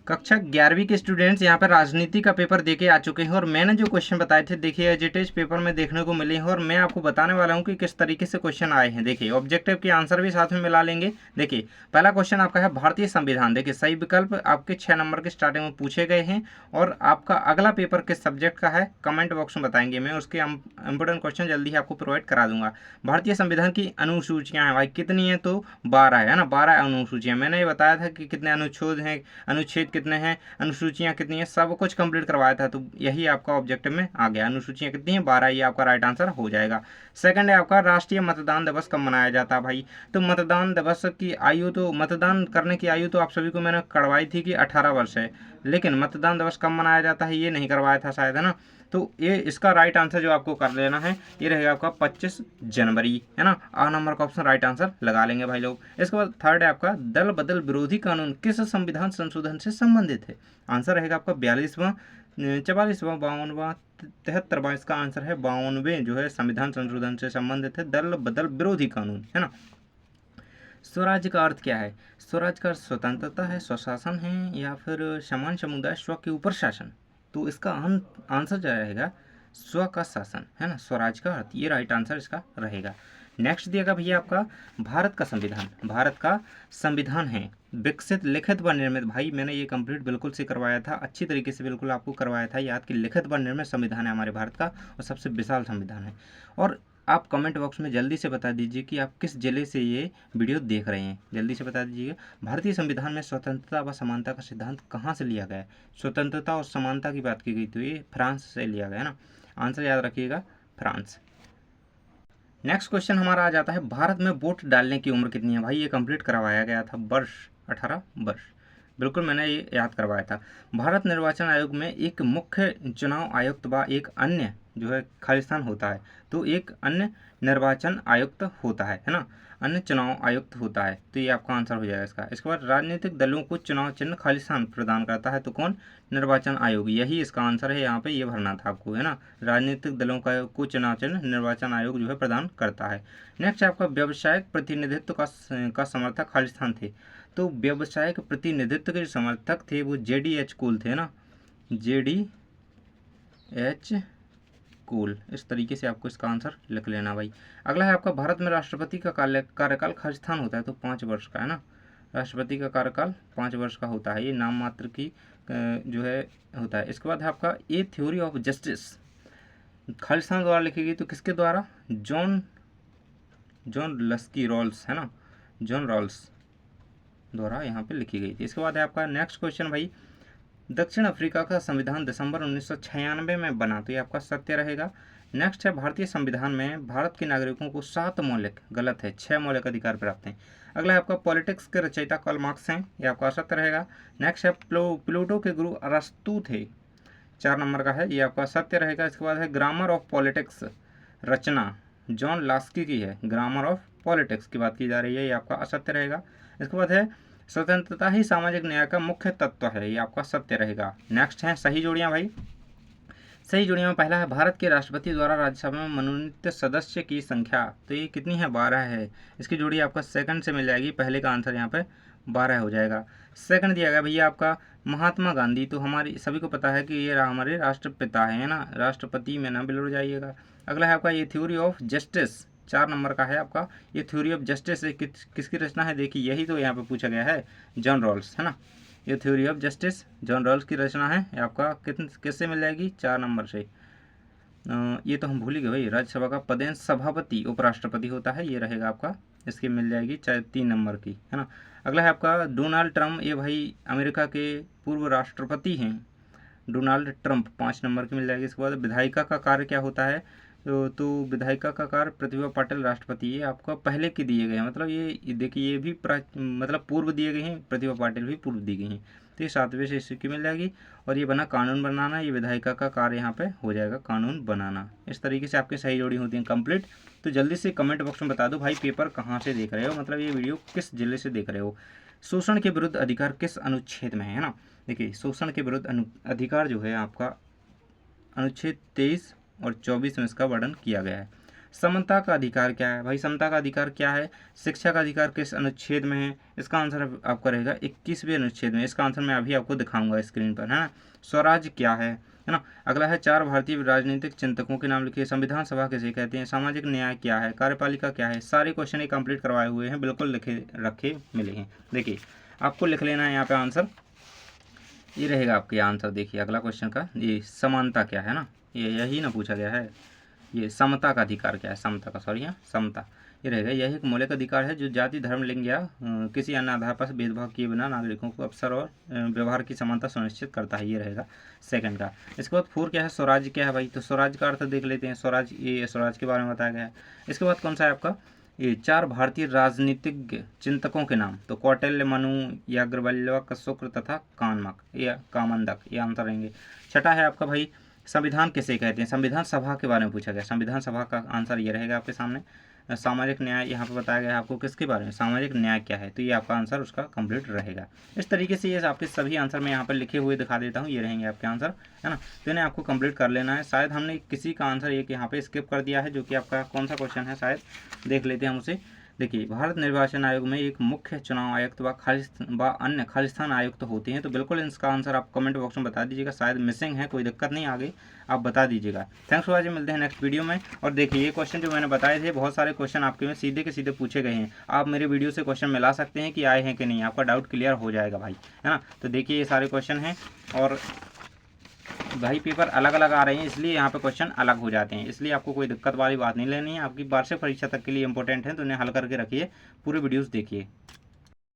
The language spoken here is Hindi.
कक्षा 11वीं के स्टूडेंट्स यहाँ पर राजनीति का पेपर देके आ चुके हैं और मैंने जो क्वेश्चन बताए थे देखिए एज इट इज पेपर में देखने को मिले हैं और मैं आपको बताने वाला हूँ कि किस तरीके से क्वेश्चन आए हैं। देखिए ऑब्जेक्टिव के आंसर भी साथ में मिला लेंगे। देखिए पहला क्वेश्चन आपका है भारतीय संविधान। देखिए सही विकल्प आपके 6 नंबर के स्टार्टिंग में पूछे गए हैं और आपका अगला पेपर किस सब्जेक्ट का है कमेंट बॉक्स में बताएंगे। मैं उसके इंपोर्टेंट क्वेश्चन जल्दी ही आपको प्रोवाइड करा दूंगा। भारतीय संविधान की अनुसूचियाँ हैं भाई कितनी है तो 12 है ना, 12 अनुसूचियाँ। मैंने ये बताया था कि कितने अनुच्छेद हैं, अनुच्छेद कितने हैं, अनुसूचियाँ कितनी हैं, सब कुछ कंप्लीट करवाया था। तो यही आपका ऑब्जेक्टिव में आ गया। अनुसूचियाँ कितनी हैं 12, ये आपका राइट आंसर हो जाएगा। सेकंड है आपका राष्ट्रीय मतदान दिवस कब मनाया जाता है भाई। तो मतदान दिवस की आयु, तो मतदान करने की आयु तो आप सभी को मैंने करवाई थी कि 18 वर्ष है, लेकिन मतदान दिवस कब मनाया जाता है ये नहीं करवाया था शायद, है ना। तो ये इसका राइट आंसर जो आपको कर लेना है ये रहेगा आपका 25 जनवरी, है ना। आ नंबर का ऑप्शन राइट आंसर लगा लेंगे भाई लोग। इसके बाद थर्ड है आपका दल बदल विरोधी कानून किस संविधान संशोधन से संबंधित है। आंसर रहेगा आपका 42वां, 44वां, 52वां, 73वां। इसका आंसर है 52वें जो है संविधान संशोधन से संबंधित है, दल बदल विरोधी कानून, है ना। स्वराज्य का अर्थ क्या है। स्वराज का अर्थ स्वतंत्रता है, स्वशासन है या फिर समान समुदाय स्व के ऊपर शासन। तो इसका आंसर जो रहेगा स्व का शासन, है ना। स्वराज का अर्थ ये राइट आंसर इसका रहेगा। नेक्स्ट दिएगा भैया आपका भारत का संविधान। भारत का संविधान है विकसित लिखित व निर्मित। भाई मैंने ये कंप्लीट बिल्कुल से करवाया था, अच्छी तरीके से बिल्कुल आपको करवाया था याद कि लिखित व निर्मित संविधान है हमारे भारत का और सबसे विशाल संविधान है। और आप कमेंट बॉक्स में जल्दी से बता दीजिए कि आप किस जिले से ये वीडियो देख रहे हैं, जल्दी से बता दीजिएगा। भारतीय संविधान में स्वतंत्रता व समानता का सिद्धांत कहाँ से लिया गया है। स्वतंत्रता और समानता की बात की गई तो ये फ्रांस से लिया गया है ना। आंसर याद रखिएगा फ्रांस। नेक्स्ट क्वेश्चन हमारा आ जाता है भारत में वोट डालने की उम्र कितनी है। भाई ये कंप्लीट करवाया गया था, वर्ष 18 वर्ष, बिल्कुल मैंने ये याद करवाया था। भारत निर्वाचन आयोग में एक मुख्य चुनाव आयुक्त व एक अन्य जो है खालिस्तान होता है। तो एक अन्य निर्वाचन आयुक्त होता है ना, अन्य चुनाव आयुक्त होता है। तो ये आपका आंसर हो जाएगा इसका। इसके बाद राजनीतिक दलों को चुनाव चिन्ह खालिस्तान प्रदान करता है तो कौन, निर्वाचन आयोग। यही इसका आंसर है, यहाँ पे ये भरना था आपको, है ना। राजनीतिक दलों का को चुनाव चिन्ह निर्वाचन आयोग जो है प्रदान करता है। नेक्स्ट आपका व्यावसायिक प्रतिनिधित्व का समर्थक खालिस्तान थे। तो व्यावसायिक प्रतिनिधित्व के समर्थक थे वो JDH कूल थे ना, JDH कूल। इस तरीके से आपको इसका आंसर लिख लेना भाई। अगला है आपका भारत में राष्ट्रपति का कार्यकाल खालिस्तान होता है तो 5 वर्ष का, है ना। राष्ट्रपति का कार्यकाल 5 वर्ष का होता है, ये नाम मात्र की जो है होता है। इसके बाद है आपका ए थ्योरी ऑफ जस्टिस खालिस्तान द्वारा लिखी गई तो किसके द्वारा, जॉन लस्की रॉल्स, है ना, जॉन रॉल्स द्वारा यहाँ पे लिखी गई थी। इसके बाद है आपका नेक्स्ट क्वेश्चन भाई दक्षिण अफ्रीका का संविधान दिसंबर 1996 में बना तो ये आपका सत्य रहेगा। नेक्स्ट है भारतीय संविधान में भारत के नागरिकों को 7 मौलिक, गलत है 6 मौलिक अधिकार प्राप्त हैं। अगला है आपका पॉलिटिक्स के रचयिता कार्ल मार्क्स हैं, ये आपका सत्य रहेगा। नेक्स्ट है प्लूटो के गुरु अरस्तू थे, 4 नंबर का है, ये आपका सत्य रहेगा। इसके बाद है ग्रामर ऑफ पॉलिटिक्स रचना जॉन लास्की की है, ग्रामर ऑफ पॉलिटिक्स की बात की जा रही है, ये आपका असत्य रहेगा। इसके बाद है स्वतंत्रता ही सामाजिक न्याय का मुख्य तत्व है, ये आपका सत्य रहेगा। नेक्स्ट है सही जोड़ियां भाई। सही जोड़ियों में पहला है भारत के राष्ट्रपति द्वारा राज्यसभा में मनोनीत सदस्य की संख्या तो ये कितनी है, 12 है। इसकी जोड़ी आपका सेकंड से मिल जाएगी, पहले का आंसर यहाँ पे 12 हो जाएगा। सेकंड दिया गया भैया आपका महात्मा गांधी, तो हमारी सभी को पता है कि ये हमारे राष्ट्रपिता है ना, राष्ट्रपति में ना बिलड़ जाइएगा। अगला है आपका ये थ्योरी ऑफ जस्टिस, 4 नंबर का है आपका। ये थ्योरी ऑफ जस्टिस किसकी रचना है, देखिए यही तो यहाँ पे पूछा गया है, जॉन रॉल्स, है ना। ये theory of justice John Rawls की रचना है, ये आपका किससे मिल जाएगी, 4 नंबर से। ये तो हम भूल ही गए भाई, राज्यसभा का पदेन सभापति उपराष्ट्रपति होता है, ये रहेगा आपका, इसकी मिल जाएगी 3 नंबर की, है ना। अगला है आपका डोनाल्ड ट्रम्प, ये भाई अमेरिका के पूर्व राष्ट्रपति हैं, डोनाल्ड ट्रम्प, 5 नंबर की मिल जाएगी। इसके बाद विधायिका का कार्य क्या होता है, तो विधायिका का कार्य प्रतिभा पाटिल राष्ट्रपति, ये आपका पहले के दिए गए हैं, मतलब ये देखिए ये भी मतलब पूर्व दिए गए हैं, प्रतिभा पाटिल भी पूर्व दी गई हैं, तो ये 7वें से इसकी मिल जाएगी। और ये बना कानून बनाना, ये विधायिका का कार्य यहाँ पे हो जाएगा कानून बनाना। इस तरीके से आपकी सही जोड़ी होती है कंप्लीट। तो जल्दी से कमेंट बॉक्स में बता दो भाई पेपर कहाँ से देख रहे हो, मतलब ये वीडियो किस जिले से देख रहे हो। शोषण के विरुद्ध अधिकार किस अनुच्छेद में है ना, देखिए शोषण के विरुद्ध अधिकार जो है आपका अनुच्छेद 23 और 24 में इसका वर्णन किया गया है। समता का अधिकार क्या है भाई? समता का अधिकार क्या है? शिक्षा का अधिकार किस अनुच्छेद में है? इसका आंसर आपका रहेगा 21वें अनुच्छेद में। इसका आंसर मैं अभी आपको दिखाऊंगा स्क्रीन पर, है ना। स्वराज क्या है ना। अगला है 4 भारतीय राजनीतिक चिंतकों के नाम लिखिए। संविधान सभा किसे कहते हैं? सामाजिक न्याय क्या है? कार्यपालिका क्या है? सारे क्वेश्चन ये कंप्लीट करवाए हुए हैं, बिल्कुल लिखे रखे मिले हैं। देखिए आपको लिख लेना है यहाँ पे आंसर, ये रहेगा आपके आंसर। देखिए अगला क्वेश्चन का, ये समानता क्या है ना, ये यही ना पूछा गया है। ये समता का अधिकार क्या है? समता का, सॉरी, यहाँ समता, ये रहेगा। यह एक मौलिक अधिकार है जो जाति, धर्म, लिंग या किसी अन्य आधार पर भेदभाव किए बिना नागरिकों को अवसर और व्यवहार की समानता सुनिश्चित करता है। ये रहेगा सेकंड का। इसके बाद 4 क्या है? स्वराज क्या है भाई? तो स्वराज का अर्थ देख लेते हैं। स्वराज, ये स्वराज के बारे में बताया गया है। इसके बाद कौन सा है आपका? ये 4 भारतीय राजनीतिज्ञ चिंतकों के नाम। तो कौटिल्य, मनु, याज्ञवल्क्य, शुक्र तथा कामक या कामंदक, ये आंसर रहेंगे। छठा है आपका भाई, संविधान किसे कहते हैं? संविधान सभा के बारे में पूछा गया। संविधान सभा का आंसर ये रहेगा आपके सामने। सामाजिक न्याय यहाँ पे बताया गया है आपको, किसके बारे में? सामाजिक न्याय क्या है? तो ये आपका आंसर उसका कंप्लीट रहेगा। इस तरीके से ये आपके सभी आंसर मैं यहाँ पर लिखे हुए दिखा देता हूँ, ये रहेंगे आपके आंसर, है ना। तो इन्हें आपको कंप्लीट कर लेना है। शायद हमने किसी का आंसर एक यहाँ पे स्किप कर दिया है, जो कि आपका कौन सा क्वेश्चन है, शायद देख लेते हैं हम उसे। देखिए, भारत निर्वाचन आयोग में एक मुख्य चुनाव आयुक्त व अन्य खालिस्तान आयुक्त होते हैं। तो बिल्कुल इसका आंसर आप कमेंट बॉक्स में बता दीजिएगा। शायद मिसिंग है, कोई दिक्कत नहीं, आगे आप बता दीजिएगा। थैंक्स फॉर वॉचिंग, मिलते हैं नेक्स्ट वीडियो में। और देखिए ये क्वेश्चन जो मैंने बताए थे, बहुत सारे क्वेश्चन आपके में सीधे के सीधे पूछे गए हैं। आप मेरे वीडियो से क्वेश्चन मिला सकते हैं कि आए हैं कि नहीं, आपका डाउट क्लियर हो जाएगा भाई, है ना। तो देखिए ये सारे क्वेश्चन हैं, और भाई पेपर अलग अलग आ रहे हैं, इसलिए यहाँ पे क्वेश्चन अलग हो जाते हैं। इसलिए आपको कोई दिक्कत वाली बात नहीं लेनी है। आपकी वार्षिक परीक्षा तक के लिए इंपॉर्टेंट है, तो उन्हें हल करके रखिए, पूरे वीडियोस देखिए।